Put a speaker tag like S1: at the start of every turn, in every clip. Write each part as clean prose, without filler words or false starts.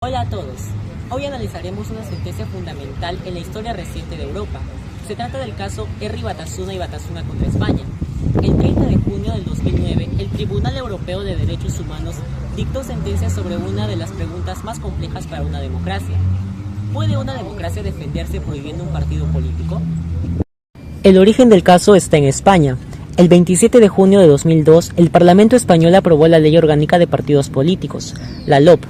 S1: Hola a todos. Hoy analizaremos una sentencia fundamental en la historia reciente de Europa. Se trata del caso Erri Batasuna y Batasuna contra España. El 30 de junio del 2009, el Tribunal Europeo de Derechos Humanos dictó sentencia sobre una de las preguntas más complejas para una democracia. ¿Puede una democracia defenderse prohibiendo un partido político? El origen del caso está en España. El 27 de junio de 2002, el Parlamento español aprobó la Ley Orgánica de Partidos Políticos, la LOP.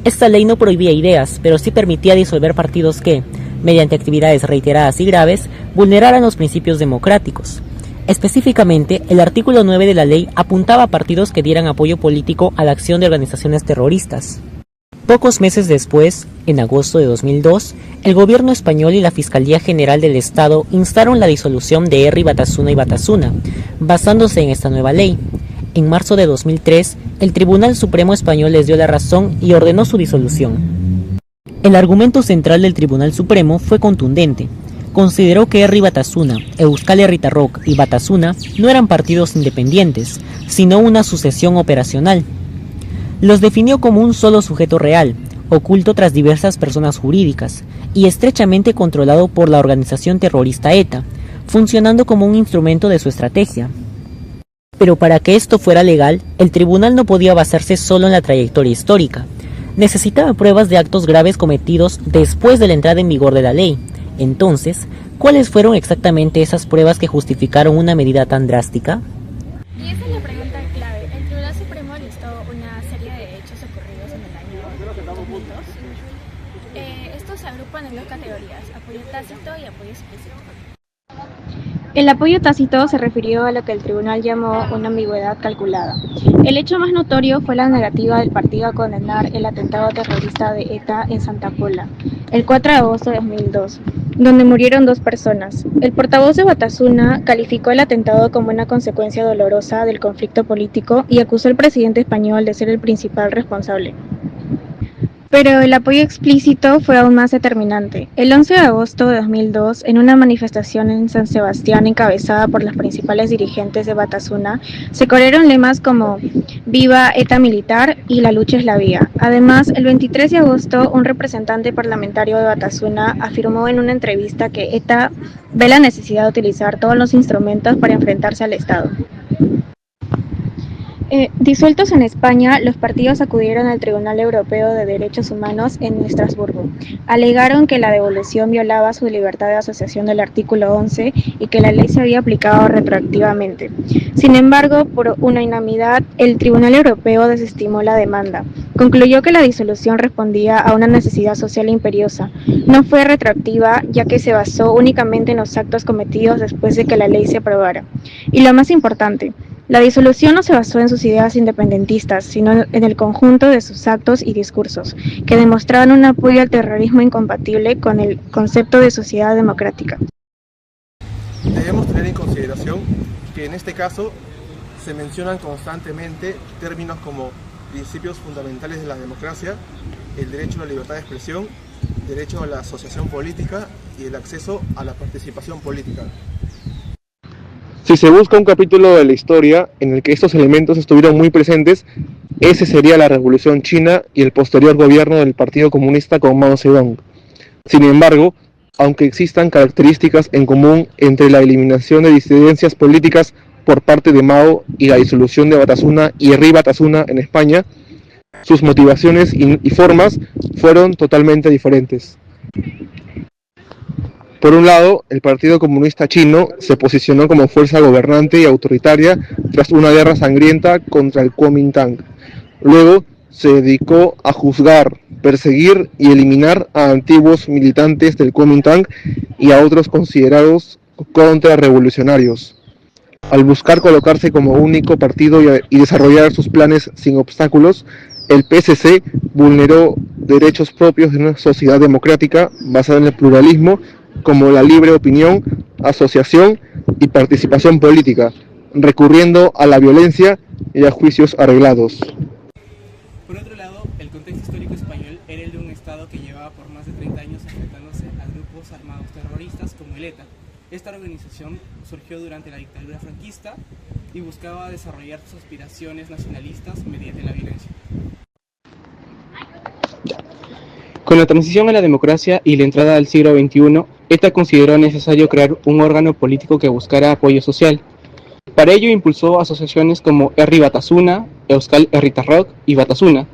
S1: Esta ley no prohibía ideas, pero sí permitía disolver partidos que, mediante actividades reiteradas y graves, vulneraran los principios democráticos. Específicamente, el artículo 9 de la ley apuntaba a partidos que dieran apoyo político a la acción de organizaciones terroristas. Pocos meses después, en agosto de 2002, el gobierno español y la Fiscalía General del Estado instaron la disolución de Erri Batasuna y Batasuna, basándose en esta nueva ley. En marzo de 2003, el Tribunal Supremo Español les dio la razón y ordenó su disolución. El argumento central del Tribunal Supremo fue contundente. Consideró que Erri Batasuna, Euskal Herritarrok y Batasuna no eran partidos independientes, sino una sucesión operacional. Los definió como un solo sujeto real, oculto tras diversas personas jurídicas, y estrechamente controlado por la organización terrorista ETA, funcionando como un instrumento de su estrategia. Pero para que esto fuera legal, el tribunal no podía basarse solo en la trayectoria histórica. Necesitaba pruebas de actos graves cometidos después de la entrada en vigor de la ley. Entonces, ¿cuáles fueron exactamente esas pruebas que justificaron una medida tan drástica?
S2: Y esa es la pregunta clave. El Tribunal Supremo listó una serie de hechos ocurridos en el año 2002. Estos se agrupan en dos categorías, apoyo tácito y apoyo explícito.
S3: El apoyo tácito se refirió a lo que el tribunal llamó una ambigüedad calculada. El hecho más notorio fue la negativa del partido a condenar el atentado terrorista de ETA en Santa Pola, el 4 de agosto de 2002, donde murieron 2 personas. El portavoz de Batasuna calificó el atentado como una consecuencia dolorosa del conflicto político y acusó al presidente español de ser el principal responsable. Pero el apoyo explícito fue aún más determinante. El 11 de agosto de 2002, en una manifestación en San Sebastián encabezada por los principales dirigentes de Batasuna, se corrieron lemas como "Viva ETA militar" y "La lucha es la vía". Además, el 23 de agosto, un representante parlamentario de Batasuna afirmó en una entrevista que ETA ve la necesidad de utilizar todos los instrumentos para enfrentarse al Estado. Disueltos en España, los partidos acudieron al Tribunal Europeo de Derechos Humanos en Estrasburgo. Alegaron que la devolución violaba su libertad de asociación del artículo 11 y que la ley se había aplicado retroactivamente. Sin embargo, por unanimidad, el Tribunal Europeo desestimó la demanda. Concluyó que la disolución respondía a una necesidad social imperiosa. No fue retroactiva, ya que se basó únicamente en los actos cometidos después de que la ley se aprobara. Y lo más importante, la disolución no se basó en sus ideas independentistas, sino en el conjunto de sus actos y discursos, que demostraban un apoyo al terrorismo incompatible con el concepto de sociedad democrática.
S4: Debemos tener en consideración que en este caso se mencionan constantemente términos como principios fundamentales de la democracia, el derecho a la libertad de expresión, derecho a la asociación política y el acceso a la participación política.
S5: Si se busca un capítulo de la historia en el que estos elementos estuvieron muy presentes, ese sería la Revolución China y el posterior gobierno del Partido Comunista con Mao Zedong. Sin embargo, aunque existan características en común entre la eliminación de disidencias políticas por parte de Mao y la disolución de Batasuna y Erri Batasuna en España, sus motivaciones y formas fueron totalmente diferentes. Por un lado, el Partido Comunista Chino se posicionó como fuerza gobernante y autoritaria tras una guerra sangrienta contra el Kuomintang. Luego, se dedicó a juzgar, perseguir y eliminar a antiguos militantes del Kuomintang y a otros considerados contrarrevolucionarios. Al buscar colocarse como único partido y desarrollar sus planes sin obstáculos, el PSC vulneró derechos propios de una sociedad democrática basada en el pluralismo, como la libre opinión, asociación y participación política, recurriendo a la violencia y a juicios arreglados.
S6: Por otro lado, el contexto histórico español era el de un Estado que llevaba por más de 30 años enfrentándose a grupos armados terroristas como el ETA. Esta organización surgió durante la dictadura franquista y buscaba desarrollar sus aspiraciones nacionalistas mediante la violencia. Con la transición a la democracia y la entrada al siglo XXI, ETA consideró necesario crear un órgano político que buscara apoyo social. Para ello impulsó asociaciones como Herri Batasuna, Euskal Herritarrok y Batasuna,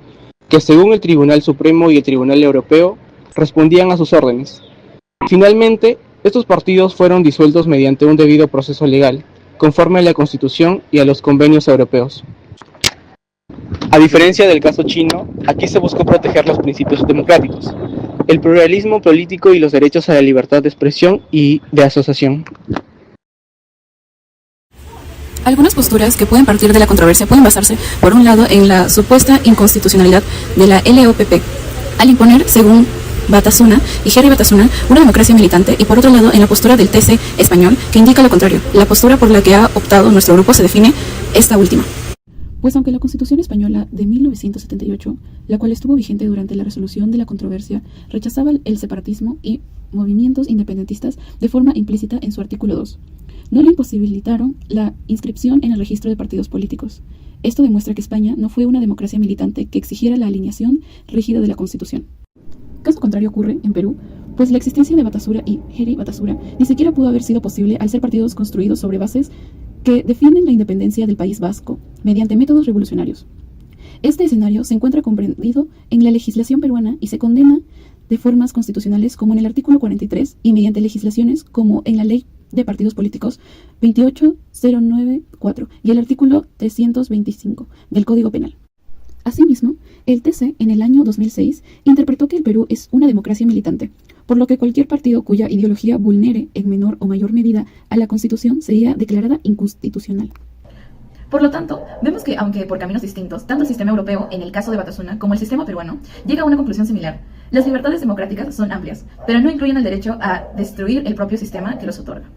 S6: que según el Tribunal Supremo y el Tribunal Europeo respondían a sus órdenes. Finalmente, estos partidos fueron disueltos mediante un debido proceso legal, conforme a la Constitución y a los convenios europeos. A diferencia del caso chino, aquí se buscó proteger los principios democráticos, el pluralismo político y los derechos a la libertad de expresión y de asociación.
S7: Algunas posturas que pueden partir de la controversia pueden basarse, por un lado, en la supuesta inconstitucionalidad de la LOPP, al imponer, según Batasuna y Herri Batasuna, una democracia militante, y por otro lado, en la postura del TC español, que indica lo contrario. La postura por la que ha optado nuestro grupo se define esta última. Pues aunque la Constitución española de 1978, la cual estuvo vigente durante la resolución de la controversia, rechazaba el separatismo y movimientos independentistas de forma implícita en su artículo 2, no le imposibilitaron la inscripción en el registro de partidos políticos. Esto demuestra que España no fue una democracia militante que exigiera la alineación rígida de la Constitución. Caso contrario ocurre en Perú, pues la existencia de Batasuna y Herri Batasuna ni siquiera pudo haber sido posible al ser partidos construidos sobre bases que defienden la independencia del País Vasco mediante métodos revolucionarios. Este escenario se encuentra comprendido en la legislación peruana y se condena de formas constitucionales como en el artículo 43 y mediante legislaciones como en la Ley de Partidos Políticos 28094 y el artículo 325 del Código Penal. Asimismo, el TC en el año 2006 interpretó que el Perú es una democracia militante, por lo que cualquier partido cuya ideología vulnere en menor o mayor medida a la Constitución sería declarada inconstitucional. Por lo tanto, vemos que, aunque por caminos distintos, tanto el sistema europeo, en el caso de Batasuna, como el sistema peruano, llega a una conclusión similar. Las libertades democráticas son amplias, pero no incluyen el derecho a destruir el propio sistema que los otorga.